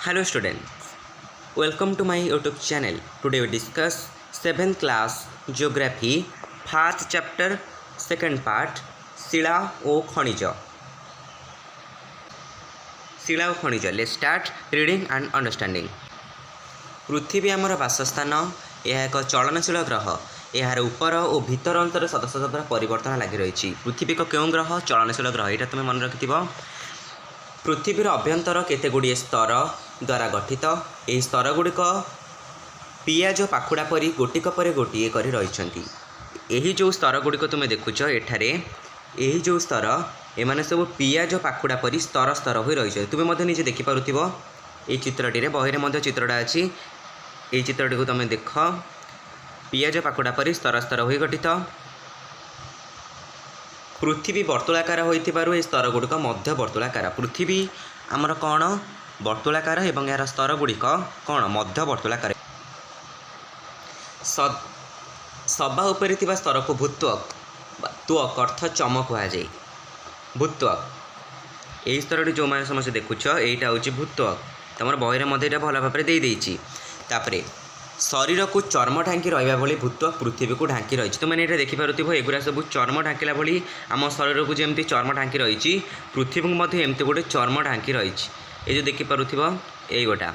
Hello students, welcome to my YouTube channel. Today we discuss 7th class Geography, first chapter, second part, শিলা ও খনিজ। শিলা ও খনিজ। Let's start reading and understanding. ପୃଥିବୀ ଆମର ବାସସ୍ଥାନ। ଏହା ଏକ ଚଳନଶୀଳ ଗ୍ରହ। ଏହାର ଉପର ଓ ଭିତର ଅନ୍ତର ସଦସ୍ୟ ପରିବର୍ତ୍ତନ ଲାଗି ରହିଛି। ପୃଥିବୀ ଏକ କେଉଁ ଗ୍ରହ? ଚଳନଶୀଳ ଗ୍ରହ। ଏଇଟା ତୁମେ ମନେ ରଖିଥିବ। ପୃଥିବୀର ଅଭ୍ୟନ୍ତର କେତେ ଗୁଡ଼ିଏ ସ୍ତର ଦ୍ୱାରା ଗଠିତ। ଏହି ସ୍ତରଗୁଡ଼ିକ ପିଆଜ ପାଖୁଡ଼ା ପରି ଗୋଟିକ ପରେ ଗୋଟିଏ କରି ରହିଛନ୍ତି। ଏହି ଯେଉଁ ସ୍ତରଗୁଡ଼ିକ ତୁମେ ଦେଖୁଛ ଏଠାରେ, ଏହି ଯେଉଁ ସ୍ତର, ଏମାନେ ସବୁ ପିଆଜ ପାଖୁଡ଼ା ପରି ସ୍ତର ସ୍ତର ହୋଇ ରହିଛନ୍ତି। ତୁମେ ମଧ୍ୟ ନିଜେ ଦେଖିପାରୁଥିବ ଏହି ଚିତ୍ରଟିରେ, ବହିରେ ମଧ୍ୟ ଚିତ୍ରଟା ଅଛି। ଏହି ଚିତ୍ରଟିକୁ ତୁମେ ଦେଖ, ପିଆଜ ପାଖୁଡ଼ା ପରି ସ୍ତର ସ୍ତର ହୋଇ ଗଠିତ। ପୃଥିବୀ ବର୍ତ୍ତୁଳାକାର ହୋଇଥିବାରୁ ଏହି ସ୍ତରଗୁଡ଼ିକ ମଧ୍ୟ ବର୍ତ୍ତୁଳାକାର। ପୃଥିବୀ ଆମର କ'ଣ? ବର୍ତ୍ତୁଳାକାର ଏବଂ ଏହାର ସ୍ତରଗୁଡ଼ିକ କ'ଣ? ମଧ୍ୟ ବର୍ତ୍ତୁଳାକାର। ସବା ଉପରେ ଥିବା ସ୍ତରକୁ ଭୂତ୍ୱକ, ତ୍ୱକ ଅର୍ଥ ଚମ କୁହାଯାଏ। ଭୂତ୍ୱକ। ଏହି ସ୍ତରଟି ଯେଉଁମାନେ ସମସ୍ତେ ଦେଖୁଛ, ଏଇଟା ହେଉଛି ଭୂତ୍ୱକ। ତୁମର ବହିରେ ମଧ୍ୟ ଏଇଟା ଭଲ ଭାବରେ ଦେଇଦେଇଛି। ତାପରେ ଶରୀରକୁ ଚର୍ମ ଢାଙ୍କି ରହିବା ଭଳି ଭୂତ୍ୱକ ପୃଥିବୀକୁ ଢାଙ୍କି ରହିଛି। ତୁମେ ଏଇଟା ଦେଖିପାରୁଥିବ, ଏଗୁଡ଼ା ସବୁ ଚର୍ମ ଢାଙ୍କିଲା ଭଳି ଆମ ଶରୀରକୁ ଯେମିତି ଚର୍ମ ଢାଙ୍କି ରହିଛି, ପୃଥିବୀକୁ ମଧ୍ୟ ଏମିତି ଗୋଟେ ଚର୍ମ ଢାଙ୍କି ରହିଛି। ଏ ଯେଉଁ ଦେଖିପାରୁଥିବ, ଏଇ ଗୋଟା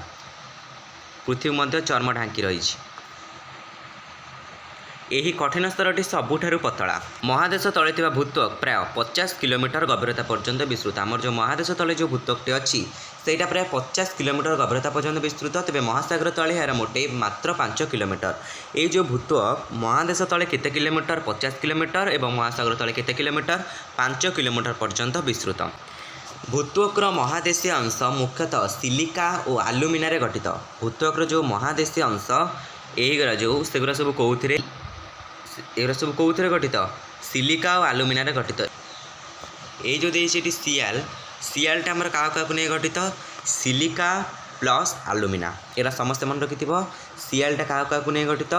ପୃଥିବୀ ମଧ୍ୟ ଚର୍ମ ଢାଙ୍କି ରହିଛି। ଏହି କଠିନ ସ୍ତରଟି ସବୁଠାରୁ ପତଳା। ମହାଦେଶ ତଳେ ଥିବା ଭୂତ୍ୱକ ପ୍ରାୟ 50 କିଲୋମିଟର ଗଭୀରତା ପର୍ଯ୍ୟନ୍ତ ବିସ୍ତୃତ। ଆମର ଯେଉଁ ମହାଦେଶ ତଳେ ଯେଉଁ ଭୂତ୍ୱକଟି ଅଛି, ସେଇଟା ପ୍ରାୟ 50 କିଲୋମିଟର ଗଭୀରତା ପର୍ଯ୍ୟନ୍ତ ବିସ୍ତୃତ। ତେବେ ମହାସାଗର ତଳେ ଏହାର ମୋଟେ ମାତ୍ର 5 କିଲୋମିଟର। ଏଇ ଯେଉଁ ଭୂତ୍ୱକ ମହାଦେଶ ତଳେ କେତେ କିଲୋମିଟର? 50 କିଲୋମିଟର। ଏବଂ ମହାସାଗର ତଳେ କେତେ କିଲୋମିଟର? 5 କିଲୋମିଟର ପର୍ଯ୍ୟନ୍ତ ବିସ୍ତୃତ। ଭୂତ୍ୱକର ମହାଦେଶୀୟ ଅଂଶ ମୁଖ୍ୟତଃ ସିଲିକା ଓ ଆଲୁମିନାରେ ଗଠିତ। ଭୂତ୍ୱକର ଯେଉଁ ମହାଦେଶୀୟ ଅଂଶ, ଏଇଗୁଡ଼ା ଯେଉଁ, ସେଗୁଡ଼ା ସବୁ କେଉଁଥିରେ? ଏଗୁଡ଼ା ସବୁ କେଉଁଥିରେ ଗଠିତ? ସିଲିକା ଓ ଆଲୁମିନାରେ ଗଠିତ। ଏଇ ଯେଉଁ ଦେଇଛି ଏଠି ସିଆଲ୍, ସିଆଲ୍ଟା ଆମର କାହାକୁ ନେଇ ଗଠିତ? Silica plus alumina. ଏଗୁଡ଼ା ସମସ୍ତେ ମନେ ରଖିଥିବ। ସିଆଲ୍ଟା କାହାକୁ ନେଇ ଗଠିତ?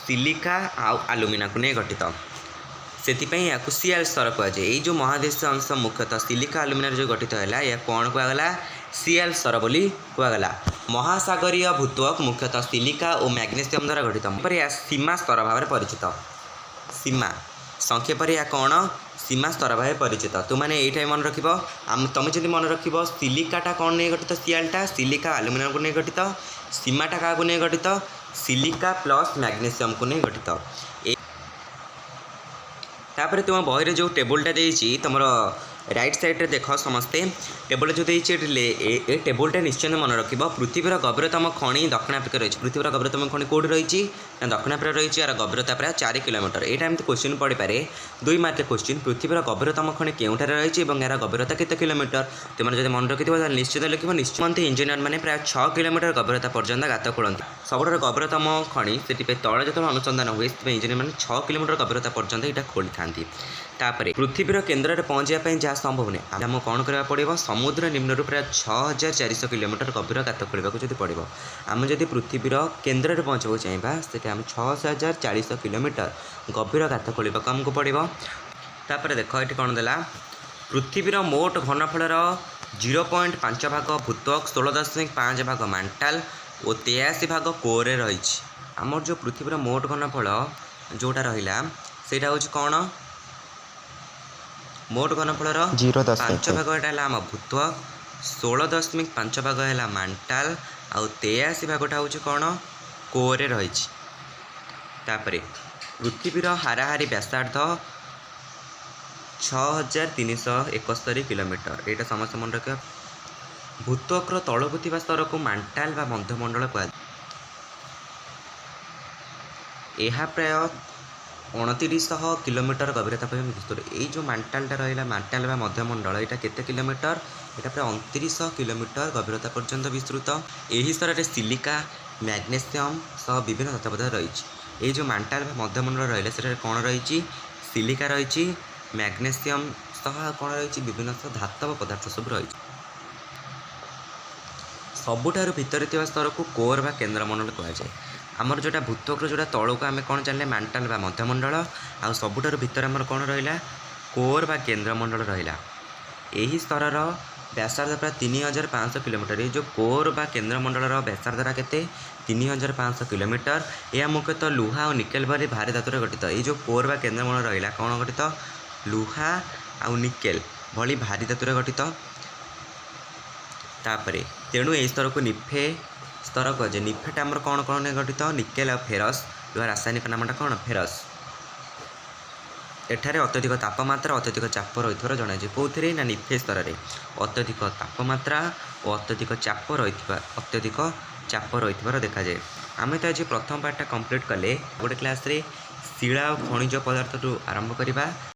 ସିଲିକା ଆଉ ଆଲୁମିନାକୁ ନେଇ ଗଠିତ। ସେଥିପାଇଁ ଏହାକୁ ସିଆଲ୍ ସ୍ତର କୁହାଯାଏ। ଏଇ ଯେଉଁ ମହାଦେଶୀୟ ଅଂଶ ମୁଖ୍ୟତଃ ସିଲିକା ଆଲୁମିନାରେ ଯେଉଁ ଗଠିତ ହେଲା, ଏହା କ'ଣ କୁହାଗଲା? ସିଆଲ୍ ସ୍ତର ବୋଲି କୁହାଗଲା। ମହାସାଗରୀୟ ଭୂତ୍ୱକ ମୁଖ୍ୟତଃ ସିଲିକା ଓ ମ୍ୟାଗ୍ନେସିୟମ୍ ଦ୍ୱାରା ଗଠିତ। ପରେ ଏହା ସୀମା ସ୍ତର ଭାବରେ ପରିଚିତ। ସୀମା ସଂକ୍ଷେପରେ ଏହା କ'ଣ? ସୀମା ସ୍ତର ଭାବେ ପରିଚିତ। ତୁମମାନେ ଏଇଟା ମନେ ରଖିବ। ତୁମେ ଯଦି ମନେ ରଖିବ, ସିଲିକାଟା କ'ଣ ନେଇ ଗଠିତ? ସିଆଲ୍ଟା ସିଲିକା ଆଲୁମିନିୟମକୁ ନେଇ ଗଠିତ। ସୀମାଟା କାହାକୁ ନେଇ ଗଠିତ? ସିଲିକା ପ୍ଲସ୍ ମ୍ୟାଗ୍ନେସିୟମ୍କୁ ନେଇ ଗଠିତ। ତାପରେ ତୁମ ବହିରେ ଯେଉଁ ଟେବୁଲଟା ଦେଇଛି, ତୁମର ରାଇଟ୍ ସାଇଡ଼୍ରେ ଦେଖ ସମସ୍ତେ, ଟେବୁଲଟା ଯେଉଁ ଦେଇଛି ଏ ଟେବୁଲଟା ନିଶ୍ଚୟ ମନେ ରଖିବ। ପୃଥିବୀର ଗଭୀରତମ ଖଣି ଦକ୍ଷିଣ ଆଫ୍ରିକାରେ ରହିଛି। ପୃଥିବୀର ଗଭୀରତମ ଖଣି କେଉଁଠି ରହିଛି? ନା ଦକ୍ଷିଣ ଆଫ୍ରିକାରେ ରହିଛି। ଏହାର ଗଭୀରତା ପ୍ରାୟ 4 କିଲୋମିଟର। ଏଇଟା ଏମିତି କ୍ୱେଶ୍ଚିନ୍ ପଡ଼ିପାରେ, 2 ମାର୍କ କ୍ୱେଶ୍ଚିନ୍। ପୃଥିବୀର ଗଭୀରତମ ଖଣି କେଉଁଠାରେ ରହିଛି ଏବଂ ଏହାର ଗଭୀରତା କେତେ କିଲୋମିଟର? ତୁମେ ଯଦି ମନେ ରଖିଥିବ ତାହେଲେ ନିଶ୍ଚିତ ଲେଖିବ। ନିଶ୍ଚୟ ଇଞ୍ଜିନିୟରମାନେ ପ୍ରାୟ 6 କିଲୋମିଟର ଗଭୀରତା ପର୍ଯ୍ୟନ୍ତ ଗାତ ଖୋଳନ୍ତି। ସବୁଠାରୁ ଗଭୀରତମ ଖଣି, ସେଥିପାଇଁ ତଳେ ଯେତେବେଳେ ଅନୁସନ୍ଧାନ ହୁଏ, ସେଥିପାଇଁ ଇଞ୍ଜିନିୟରମାନେ 6 କିଲୋମିଟର ଗଭୀରତା ପର୍ଯ୍ୟନ୍ତ ଏଇଟା ଖୋଳିଥାନ୍ତି। ତାପରେ ପୃଥିବୀର କେନ୍ଦ୍ରରେ ପହଞ୍ଚିବା ପାଇଁ ଯାହା ସମ୍ଭବ ନୁହେଁ, ଆମକୁ କ'ଣ କରିବାକୁ ପଡ଼ିବ? ସମୁଦ୍ର ନିମ୍ନରୁ ପ୍ରାୟ 6400 କିଲୋମିଟର ଗଭୀର ଗାତ ଖୋଳିବାକୁ ଯଦି ପଡ଼ିବ। ଆମେ ଯଦି ପୃଥିବୀର କେନ୍ଦ୍ରରେ ପହଞ୍ଚିବାକୁ ଚାହିଁବା, ସେଠି ଆମେ 6400 କିଲୋମିଟର ଗଭୀର ଗାତ ଖୋଳିବାକୁ ଆମକୁ ପଡ଼ିବ। ତାପରେ ଦେଖ, ଏଠି କ'ଣ ଦେଲା? ପୃଥିବୀର ମୋଟ ଘନଫଳର 0.5 ଭାଗ ଭୂତ୍ୱକ, 16.5 ଭାଗ ମାଣ୍ଟାଲ ଓ 83 ଭାଗ କୋରରେ ରହିଛି। ଆମର ଯେଉଁ ପୃଥିବୀର ମୋଟ ଘନଫଳ ଯେଉଁଟା ରହିଲା, ସେଇଟା ହେଉଛି କ'ଣ? ମୋଟ ଘନଫଳର 5 ଭାଗ ଏଇଟା ହେଲା ଆମ ଭୂତ୍ୱକ, 16.5 ଭାଗ ହେଲା ମାଣ୍ଟାଲ, ଆଉ 83 ଭାଗଟା ହେଉଛି କ'ଣ? କୋରରେ ରହିଛି। ତାପରେ ପୃଥିବୀର ହାରାହାରି ବ୍ୟାସାର୍ଦ୍ଧ 6371 କିଲୋମିଟର। ଏଇଟା ସମସ୍ତେ ମନେ ରଖିବା। ଭୂତ୍ୱକର ତଳକୁ ଥିବା ସ୍ତରକୁ ମାଣ୍ଟାଲ ବା ମଧ୍ୟମଣ୍ଡଳ କୁହାଯାଏ। ଏହା ପ୍ରାୟ 2900 କିଲୋମିଟର ଗଭୀରତା ପର୍ଯ୍ୟନ୍ତ ବିସ୍ତୃତ। ଏଇ ଯେଉଁ ମାଣ୍ଟାଲଟା ରହିଲା, ମାଣ୍ଟାଲ ବା ମଧ୍ୟମଣ୍ଡଳ, ଏଇଟା କେତେ କିଲୋମିଟର? ଏଇଟା ପ୍ରାୟ 2900 କିଲୋମିଟର ଗଭୀରତା ପର୍ଯ୍ୟନ୍ତ ବିସ୍ତୃତ। ଏହି ସ୍ତରରେ ସିଲିକା, ମ୍ୟାଗ୍ନେସିୟମ୍ ସହ ବିଭିନ୍ନ ଧାତୁ ପଦାର୍ଥ ରହିଛି। ଏଇ ଯେଉଁ ମାଣ୍ଟାଲ ବା ମଧ୍ୟମଣ୍ଡଳ ରହିଲା, ସେଠାରେ କ'ଣ ରହିଛି? ସିଲିକା ରହିଛି, ମ୍ୟାଗ୍ନେସିୟମ୍ ସହ କ'ଣ ରହିଛି? ବିଭିନ୍ନ ଧାତବ ପଦାର୍ଥ ସବୁ ରହିଛି। ସବୁଠାରୁ ଭିତରେ ଥିବା ସ୍ତରକୁ କୋର୍ ବା କେନ୍ଦ୍ରମଣ୍ଡଳ କୁହାଯାଏ। ଆମର ଯେଉଁଟା ଭୂତ୍ୱକର ଯେଉଁଟା ତଳକୁ ଆମେ କ'ଣ ଜାଣିଲେ? ମାଣ୍ଟାଲ ବା ମଧ୍ୟମଣ୍ଡଳ। ଆଉ ସବୁଠାରୁ ଭିତରେ ଆମର କ'ଣ ରହିଲା? କୋର୍ ବା କେନ୍ଦ୍ରମଣ୍ଡଳ ରହିଲା। ଏହି ସ୍ତରର व्यासार्ध प्राय 3500 किलोमीटर। ये जो कोर बा केन्द्रमंडल व्यासार्धटा केते 3500 किलोमीटर। यह मुख्यतः लुहा और निकेल भरी भारी धातुरे गठित। ये जो कोर बा केन्द्रमंडल रहा कौन गठित लुहा आउ निकेल भली भारी धातुरे गठित। तापरे तेणु यही स्तर को निफे स्तर कहुए। निफेटा आमर कौन कौन गठित निकेल और फेरस। यह रासायनिक नामटा कौन फेरस। एठारे अत्यधिक तापमात्रा अत्यधिक चाप रही जनाए कौन ना निफे स्तर में अत्यधिक तापमात्रा और अत्यधिक चाप रही देखा जाए। आम तो आज प्रथम पार्टा कंप्लीट कले गोटे क्लास रे शिला और खनिज पदार्थ आरंभ करवा।